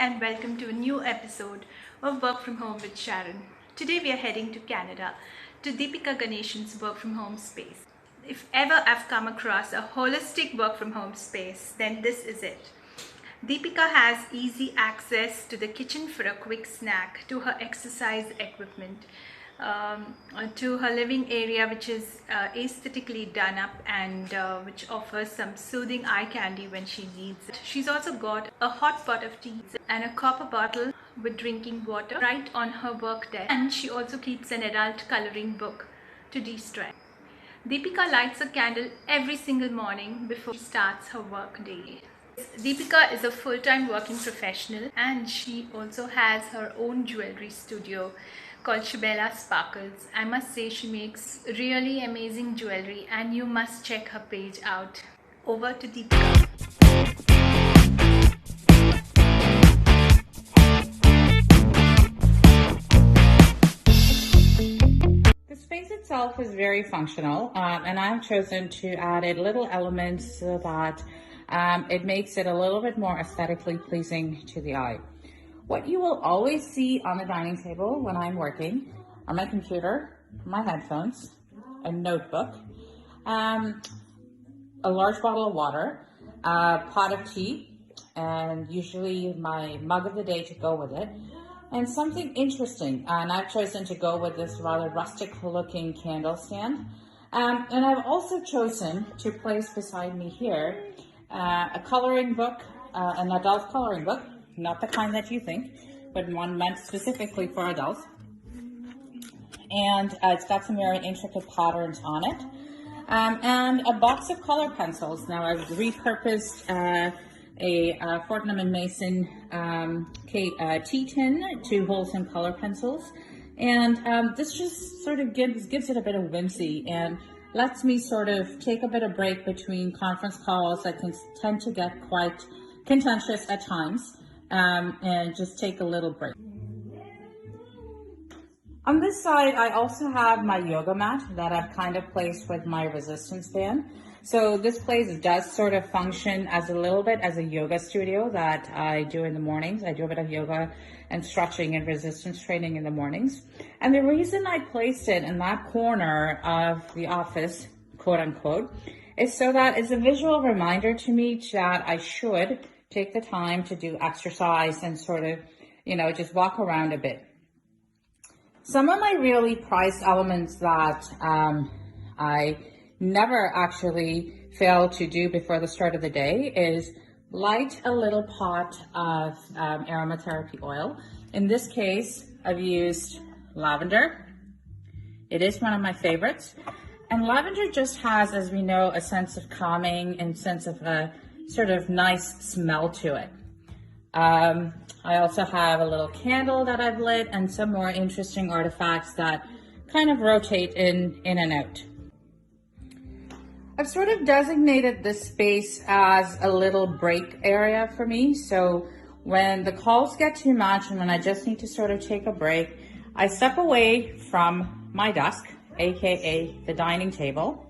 and welcome to a new episode of Work From Home with Sharon. Today we are heading to Canada, to Deepika Ganeshan's work from home space. If ever I've come across a holistic work from home space, then this is it. Deepika has easy access to the kitchen for a quick snack, to her exercise equipment, to her living area, which is aesthetically done up and which offers some soothing eye candy when she needs it. She's also got a hot pot of tea and a copper bottle with drinking water right on her work desk, and she also keeps an adult coloring book to de-stress. Deepika lights a candle every single morning before she starts her work day. Deepika is a full-time working professional and she also has her own jewelry studio called Shabella Sparkles. I must say she makes really amazing jewelry and you must check her page out. Over to Deepika. The space itself is very functional and I've chosen to add little elements so that it makes it a little bit more aesthetically pleasing to the eye. What you will always see on the dining table when I'm working are my computer, my headphones, a notebook, a large bottle of water, a pot of tea, and usually my mug of the day to go with it, and something interesting. And I've chosen to go with this rather rustic looking candle stand. And I've also chosen to place beside me here a coloring book, an adult coloring book, not the kind that you think, but one meant specifically for adults. And it's got some very intricate patterns on it. And a box of color pencils. Now I've repurposed a Fortnum & Mason tea tin to hold some color pencils. And this just sort of gives it a bit of whimsy and lets me sort of take a bit of break between conference calls that can tend to get quite contentious at times, and just take a little break. On this side, I also have my yoga mat that I've kind of placed with my resistance band. So this place does sort of function as a little bit as a yoga studio that I do in the mornings. I do a bit of yoga and stretching and resistance training in the mornings. And the reason I placed it in that corner of the office, quote unquote, is so that it's a visual reminder to me that I should take the time to do exercise and sort of, just walk around a bit. Some of my really prized elements that I never actually fail to do before the start of the day is light a little pot of aromatherapy oil. In this case, I've used lavender. It is one of my favorites. And lavender just has, as we know, a sense of calming and sense of a sort of nice smell to it. I also have a little candle that I've lit and some more interesting artifacts that kind of rotate in and out. I've sort of designated this space as a little break area for me. So when the calls get too much and when I just need to sort of take a break, I step away from my desk, AKA the dining table,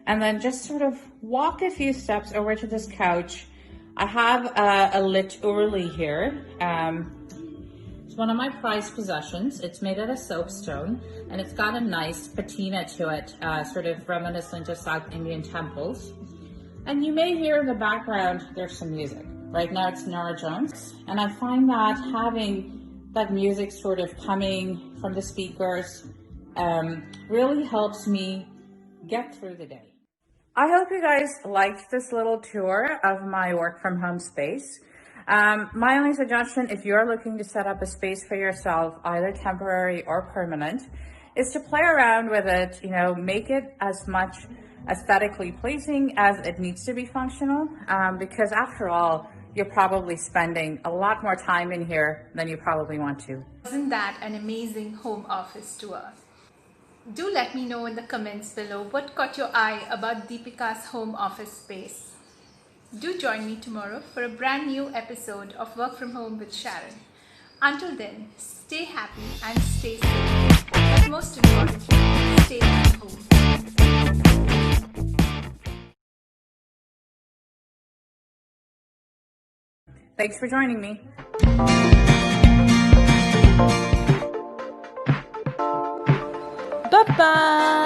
and then just sort of walk a few steps over to this couch. I have a lit urli here. It's one of my prized possessions. It's made out of soapstone and it's got a nice patina to it, sort of reminiscent of South Indian temples. And you may hear in the background, there's some music. Right now it's Nora Jones. And I find that having that music sort of coming from the speakers really helps me get through the day. I hope you guys liked this little tour of my work from home space. My only suggestion, if you're looking to set up a space for yourself, either temporary or permanent, is to play around with it, make it as much aesthetically pleasing as it needs to be functional, because after all, you're probably spending a lot more time in here than you probably want to. Wasn't that an amazing home office tour? Do let me know in the comments below what caught your eye about Deepika's home office space. Do join me tomorrow for a brand new episode of Work From Home with Sharon. Until then, stay happy and stay safe. But most importantly, stay at home. Thanks for joining me. Bye-bye.